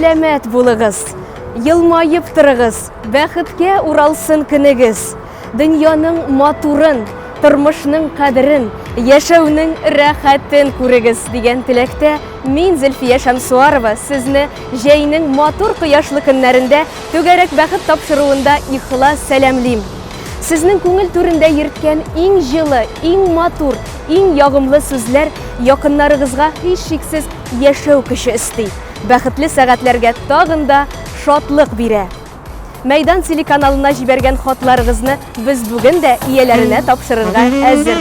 сәләмәт булыгыз, елмайып торыгыз, бәхеткә уралсын көнегез. Дөньяның матурын, тормышның кадерен, яшәүнең рәхәтен күрегез дигән теләктә мин Зөлфия Шамсуарова сезне җәйнең матур кояшлы көннәрендә түгәрәк бәхет тапшыруында ихлас сәламлим. Сезнең күңел түрендә йөрткән иң җылы, иң матур, иң ягымлы сүзләр якыннарыгызга һичшиксез яшәү көче өсти. Бәхетле сәгатьләргә тагын да шатлык бирә. Мәйдан телеканалына җибәргән хатларыгызны без бүген дә ияләренә тапшырырга әзер.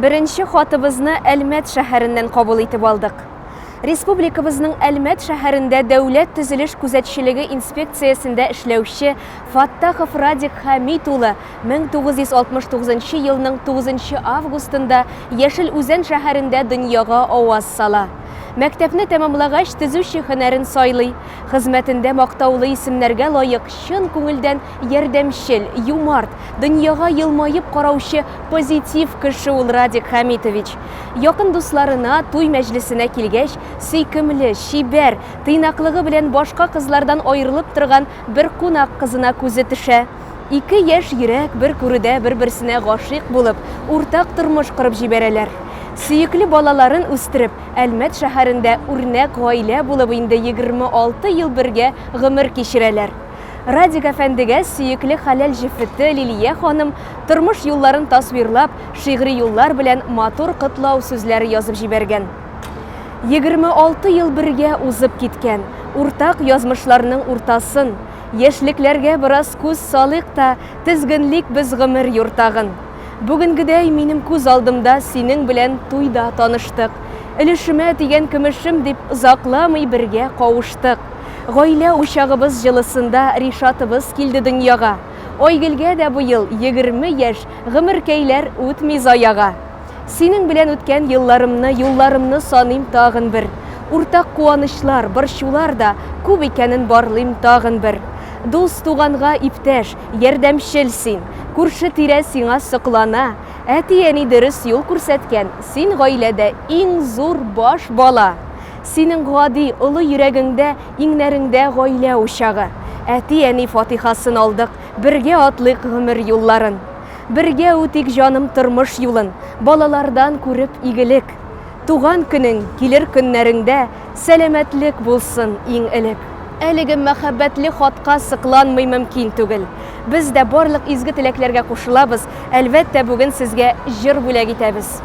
Беренче хатыбызны Әлмәт шәһәреннән кабул итеп алдык. Республикабызның Әлмәт шәһәрендә дәүләт төзелеш күзәтчелеге инспекциясендә эшләүче Фаттахов Радик Хамит улы 1969 елның 9 августында Яшел Үзән шәһәрендә дөньяга аваз сала. Мәктәпне тәмамлагач төзүче һөнәрен сайлый, хезмәтендә мактаулы исемнәргә лаек чын күңелдән ярдәмчел, юмарт, дөньяга елмаеп караучы позитив кеше ул Радик Хамитович. Якын дусларына туй мәҗлесенә килгәч, сөйкемле, чибәр, тыйнаклыгы белән башка кызлардан аерылып торган бер кунак кызына күзе төшә. 2 яшь йөрәк бер күрүдә бер-берсенә гашыйк булып, уртак тормыш корып җибәрәләр. Сөекле балаларын үстереп, Әлмәт шәһәрендә үрнәк гаилә булып инде 26 ел бергә гомер кичерәләр. Радик әфәндегә сөекле хәләл җифете Лилия ханым тормыш юлларын тасвирлап, шигъри юллар белән матур котлау сүзләре язып җибәргән. 26 ел бергә узып киткән, уртак язмышларның уртасын, яшьлекләргә бераз күз салык та, тезгенлек без гомер юртагын. Бүгенгедәй минем күз алдымда синең белән туйда таныштык. Өлешемә тигән көмешем дип озакламый бергә кавыштык. Гаилә учагыбыз җылысында Ришатыбыз килде дөньяга. Айгөлгә дә бу ел 20 яшь, гомеркәйләр үтми заяга. Синең белән үткән юлларымны саныйм тагын бер. Уртак куанычлар, борчулар да күп икәнен барлыйм тагын бер. Дус туганга иптәш, ярдәмчел син. Күрше тирә сиңа соклана, әти-әни дөрес юл күрсәткән, син гаиләдә иң зур баш бала. Синең гади олы йөрәгеңдә, иңнәреңдә гаилә учагы. Әти-әни фатихасын алдык, бергә атлык гомер юлларын. Бергә үтик җаным тормыш юлын, балалардан күреп игелек. Туган көнең килер көннәреңдә, сәламәтлек булсын иң элек. Әлеге мәхәббәтле хатка сыкланмый мөмкин түгел. Біз дә барлык изге теләкләргә кушылабыз. Әлбәттә, бүген сезгә җыр бүләк итәбез.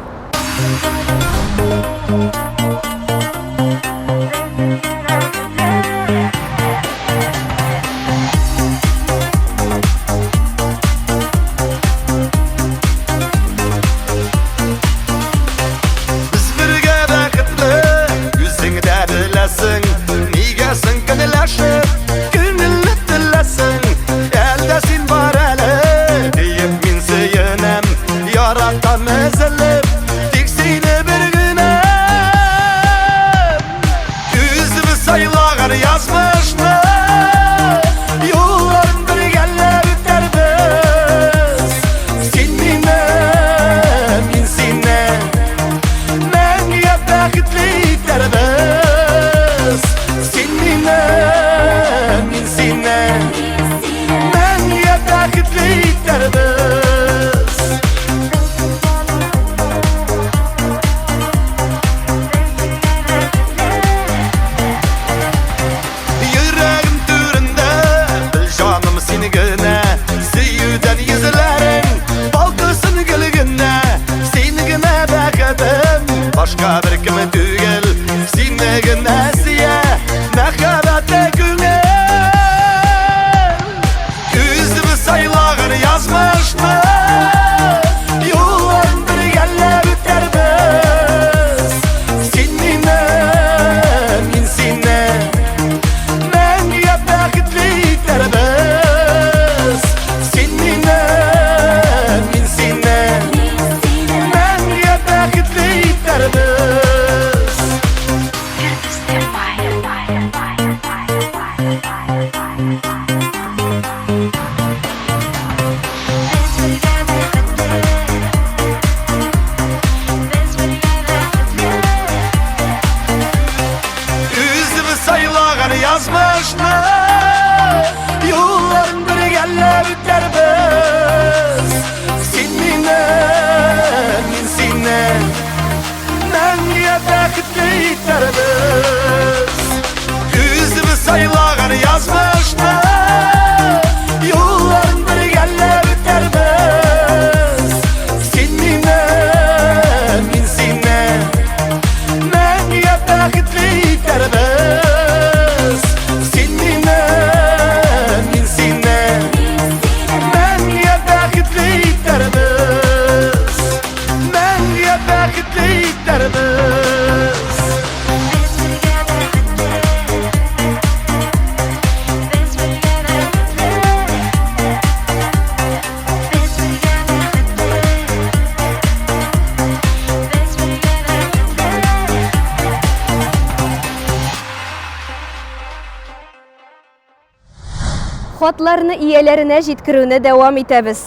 Хатларны ияләренә җиткерүне дәвам итәбез.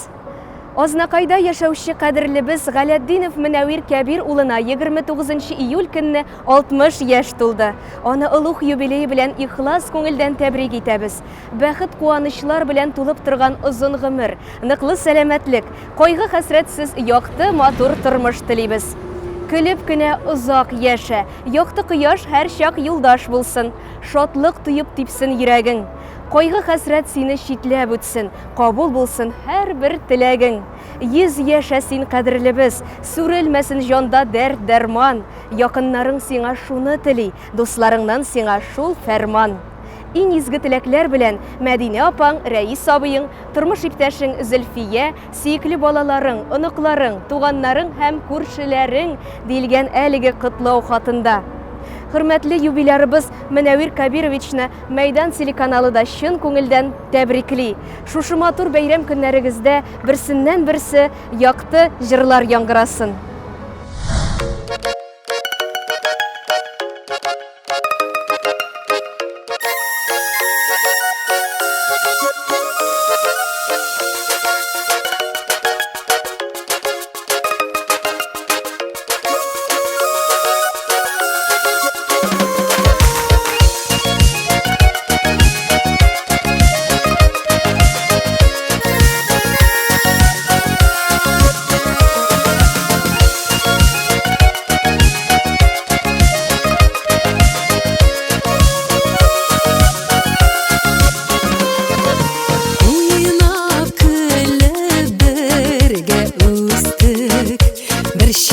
Азнакайда яшәүче кадерлебез Галәддинов Менәвир Кәбир улына 29 июль көнне 60 яшь тулды. Аны олуг юбилей белән ихлас күңелдән тәбрик итәбез. Бәхет, куанычлар белән тулып торган озын гомер, ныклы сәламәтлек, кайгы хәсрәтсез якты матур тормыш телибез. Көлеп кенә озак яшә, якты кояш һәр чак юлдаш булсын, шатлык туеп типсен йөрәгең. Кайгы хәсрәт сине читләп үтсен, кабул булсын һәр бер теләгең. 100 яшә син кадерлебез, сүрелмәсен җанда дәрт дәрман. Якыннарың сиңа шуны тели, дусларыңнан сиңа шул фәрман. Иң изге теләкләр белән Мәдинә апаң, Рәис абыең, тормыш иптәшең Зөлфия, сөекле балаларың, оныкларың, туганнарың һәм күршеләрең диелгән әлеге котлау хатында. Хөрмәтле юбилярыбыз Менәвир Кәбировичны Мәйдан телеканалы да чын күңелдән тәбрикли. Шушы матур бәйрәм көннәрегездә берсеннән берсе якты җырлар яңгырасын.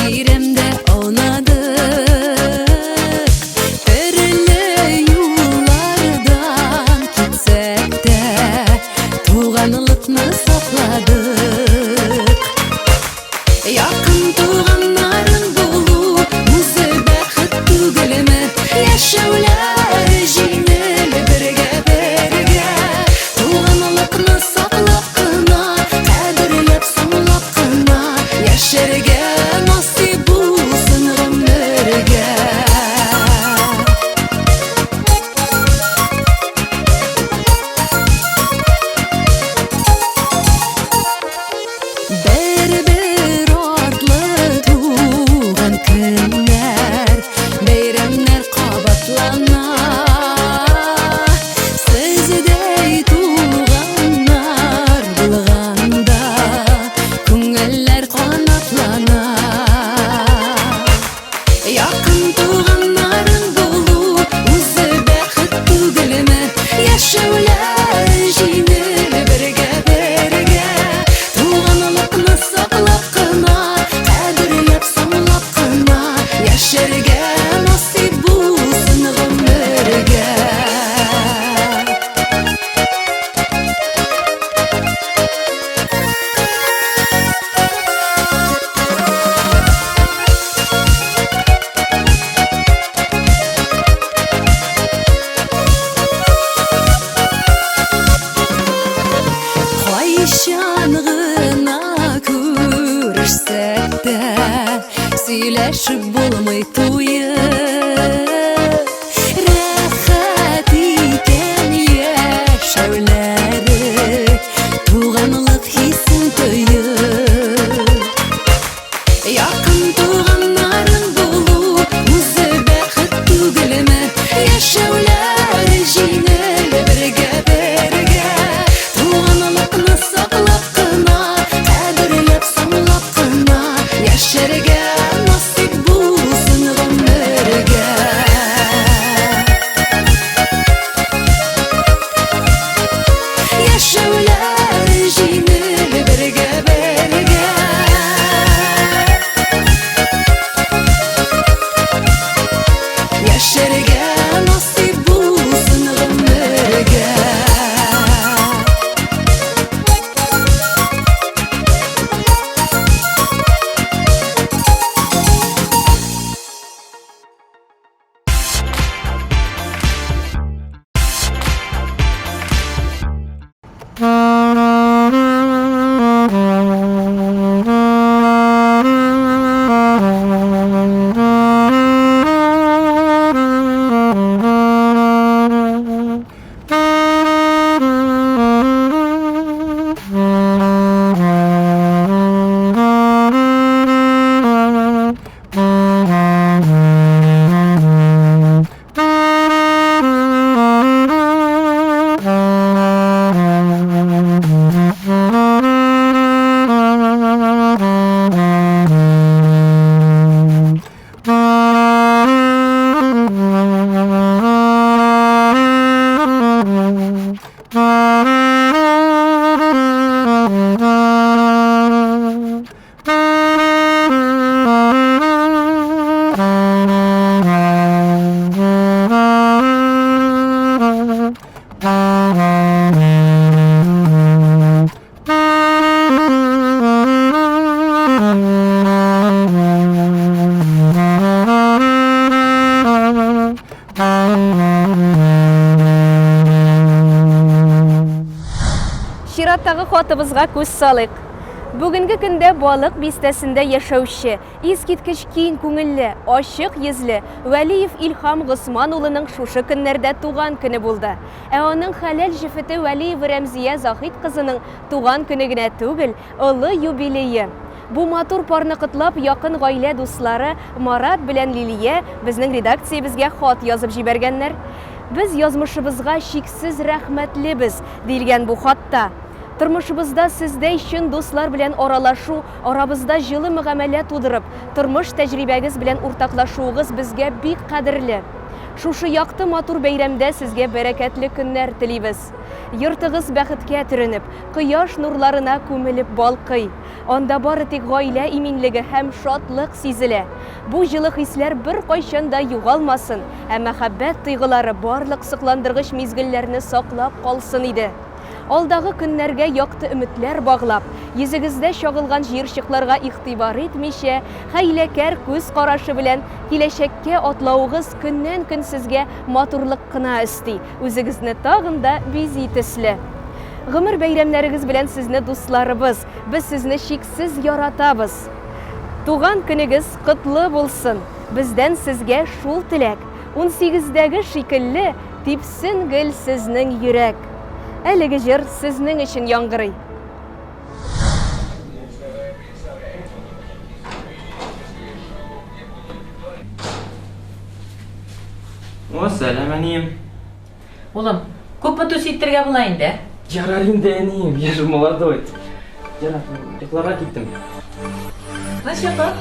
бейремде ойнадык, төрлі юллардан кетсек те, туғанлықны сақладык. Якын туғаннарың болу, мұзы бақыт түгілімі, яшаулар жеңіл бірге бірге. Туғанлықны сақлап қына, қадірлеп сомлап қына, яшерге насип болсын ғұмырге. Бір-бір атлы туған күннер, бейремнер қабатлана. Сіздей туғаннар болғанда, көңіллер қанатлана. Якын туғаннарың болу, өзі бақыт түгілімі, яшаулар жеңіл бірге бірге. Туғанлықны сақлап қына, қадірлеп сомлап қына, яшерге насип болсын ғұмырге. Қайшан ғына көрішсек те, сөйлешіп болмай туйып. Рахат екен яшаулары, туғанлық хисін тойып. Якын туғаннарың болу, өзі бақыт түгілімі, яшаулар жеңіл бірге бірге. Туғанлықны сақлап қына, қадірлеп сомлап қына, яшерге насип болсын ғұмырге. Яшаулар жеңіл бірге бірге. Яшерге насип болсын ғұмырге. Чираттагы хатыбызга күз салык. Бүгінгі күнде балық бистәсендә яшәүче, искиткеч киң күңелле, ачык йөзле Вәлиев Илһам Госман улының шушы көннәрдә туган көне булды. Ә аның хәләл җифете Вәлиев Рәмзия Захит кызының туган көне генә түгел, олы юбилее. Бу матур парны кытлап якын гаилә дуслары Марат белән Лилия безнең редакциябезгә хат язып җибәргәннәр. Біз язмышыбызга шиксез рәхмәтлебез диелгән бу хатта. Тормышыбызда сездә өчен дуслар белән аралашу, арабызда җылы мөгамәлә тудырып, тормыш тәҗрибәгез белән уртаклашуыгыз безгә бик кадерле. Шушы якты матур бәйрәмдә сезгә бәрәкәтле көннәр телибез. Йортыгыз бәхеткә төренеп, кояш нурларына күмелеп балкый. Анда бары тик гаилә иминлеге һәм шатлык сизелә. Бу җылы хисләр бер кайчан да югалмасын, ә мәхәббәт тойгылары барлык сокландыргыч мизгелләрне саклап калсын иде. Алдагы көннәргә якты өметләр баглап, йөзегездә чагылган җыерчыкларга игътибар итмичә, хәйләкәр күз карашы белән киләчәккә атлавыгыз көннән-көн сезгә матурлык кына өсти, үзегезне тагын да бизи төсле. Гомер бәйрәмнәрегез белән сезне дусларыбыз, без сезне чиксез яратабыз. Туган көнегез котлы булсын. Бездән сезгә шул теләк. 18дәге шикелле типсен гел сезнең йөрәк. Әлеге җыр сезнең өчен яңгырый. О, сәлем, әнием. Улым, күпме түс иттергә була инде? Ярар инде, әнием, я же молодой. Ярар, йокларга киттем. Ничего?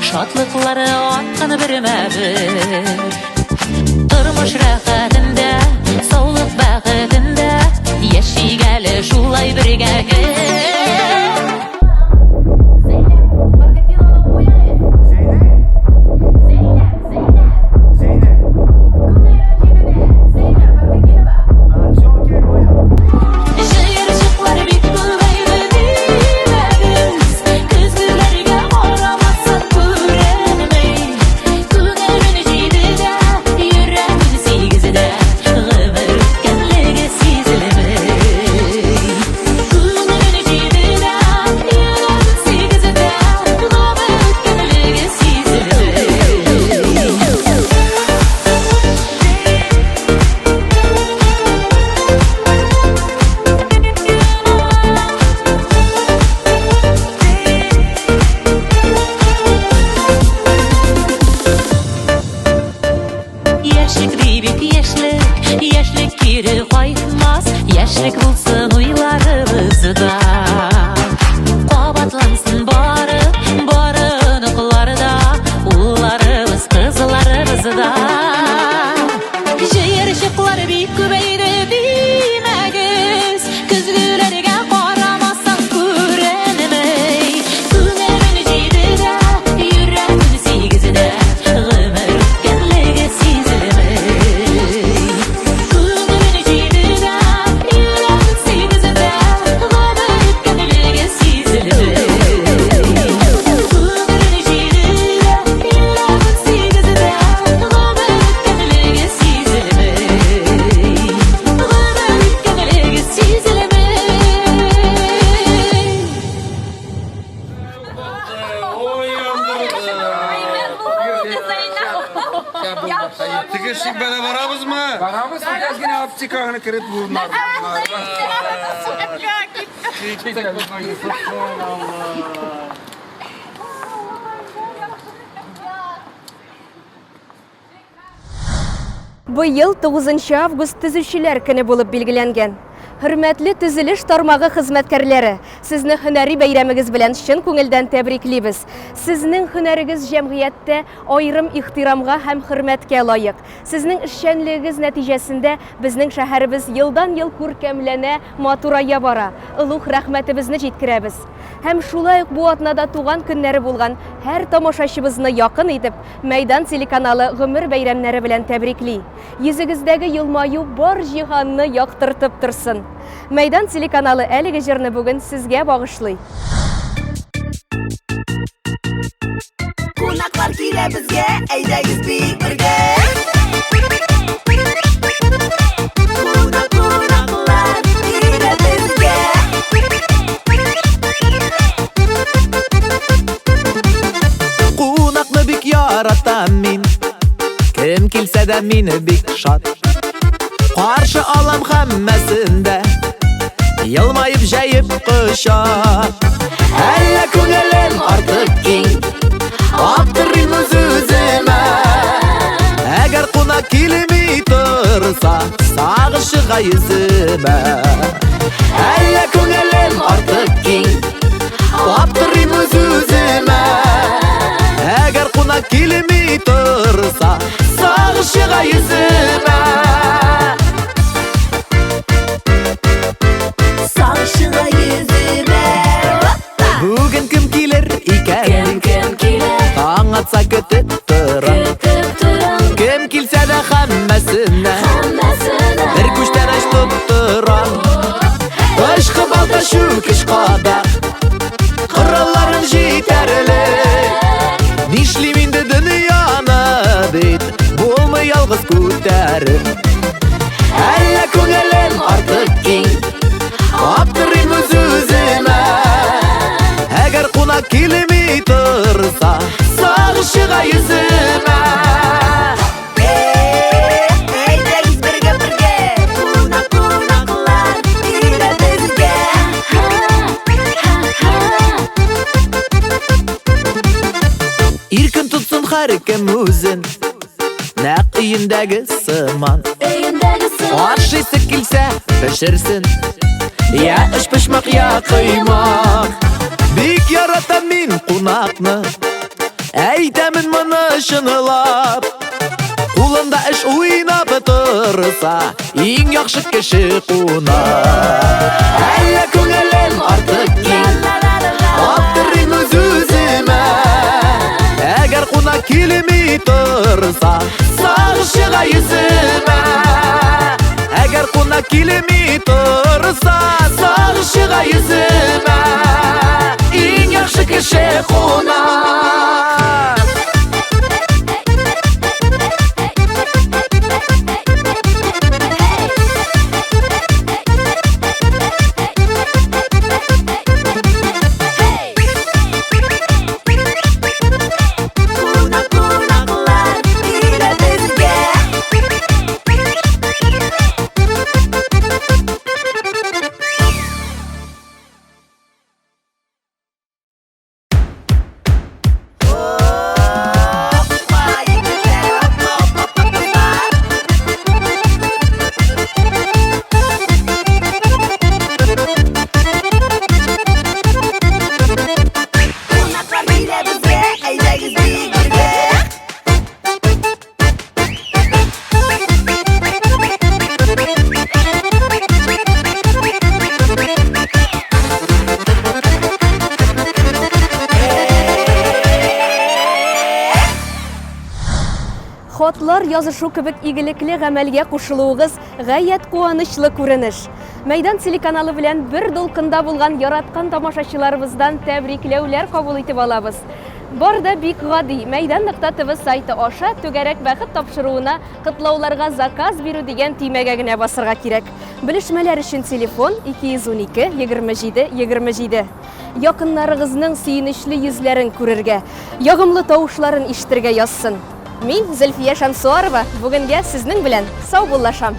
Шатлыклары атканы бермәбер. Тормыш рәхәтендә, саулык бәхетендә, яшигәле шулай бергә. Тігершік бәле барабыз мы? Барабыз, кәзгені аптекағына кіріп бұлынар. Быйыл 9 август төзүчеләр көне булып билгеләнгән. Хөрмәтле төзелеш тармагы хезмәткәрләре, сезне һөнәри бәйрәмегез белән чын күңелдән тәбриклибез. Сезнең һөнәрегез җәмгыятьтә аерым ихтирамга һәм хөрмәткә лаек. Сезнең эшчәнлегегез нәтиҗәсендә безнең шәһәребез елдан-ел күркәмләнә, матурая бара. Улуг рәхмәтебезне җиткерәбез. Һәм шулай ук бу атнада туган көннәре булган һәр тамашачыбызны якын итеп, Мәйдан телеканалы гомер бәйрәмнәре белән тәбрикли. Йөзегездәге елмаю бар җиһанны яктыртып торсын. Мәйдан телеканалы әлеге җырны бүген сезгә багышлый. Кунаклар килә безгә, әйдәгез бик бергә. Кунаклар килә безгә. Кунакны бик яратам мин, кем килсә дә мине бик шат. Каршы алам һәммәсендә, елмаеп җәеп кочак. Әллә күңелем артык киң, аптырыйм үз-үземә. Әгәр кунак килми торса, сагышыга йөземә. Әллә күңелем артык киң, аптырыйм үз-үземә. Әгәр кунак килми торса, сагышыга йөземә. Сагышыга йөземә. Бүген кем килер икән? Кем килә? Таң атса көтеп торам. Көтеп торам. Кем килсә дә һәммәсенә, Һәммәсенә. бер күчтән аш тоттырам. Ышкы балта чүкеш када, коралларым җитәрлек. Нишлим инде дөньяны бит, булмый ялгыз күтәреп. Әллә күңелем артык киң, аптырыйм үз-үземә. Әгәр кунак килми торса, сагышыга йөземә. Әйдәгез бергә. Кунаклар килә безгә. Иркен тутсын һәркем үзен, нәкъ өендәге сыман. Өендәге Ашыйсы килсә пешерсен, я эш пешмәк, я кыймак. Бик яратам мин кунакны, әйтәмен моны чынлап. Кулында эш уйнап торса, иң яхшы кеше кунак. Әллә күңелем артык киң, аптырыйм үз-үземә. Әгәр кунак килми торса, сагышыга йөземә. Әгәр кунак килми торса, сагышыга йөземә. Иң яхшы кеше кунак. Кунаклар килә безгә. Кунаклар килә безгә, әйдәгез бик бергә. Хатлар язышу кебек игелекле гамәлгә кушылуыгыз гаять куанычлы күренеш. Мәйдан телеканалы белән бер дулкында булган яраткан тамашачыларыбыздан тәбрикләүләр кабул итеп алабыз. Бар да бик гади. Мәйдан.тв сайты аша түгәрәк бәхет тапшыруына котлауларга заказ бирү дигән төймәгә генә басырга кирәк. Белешмәләр өчен телефон 212 27 27. Якыннарыгызның сөенечле йөзләрен күрергә, ягымлы тавышларын ишетергә язсын. Мин Зөлфия Шамсуарова бүгенгә сезнең белән сау буллашам.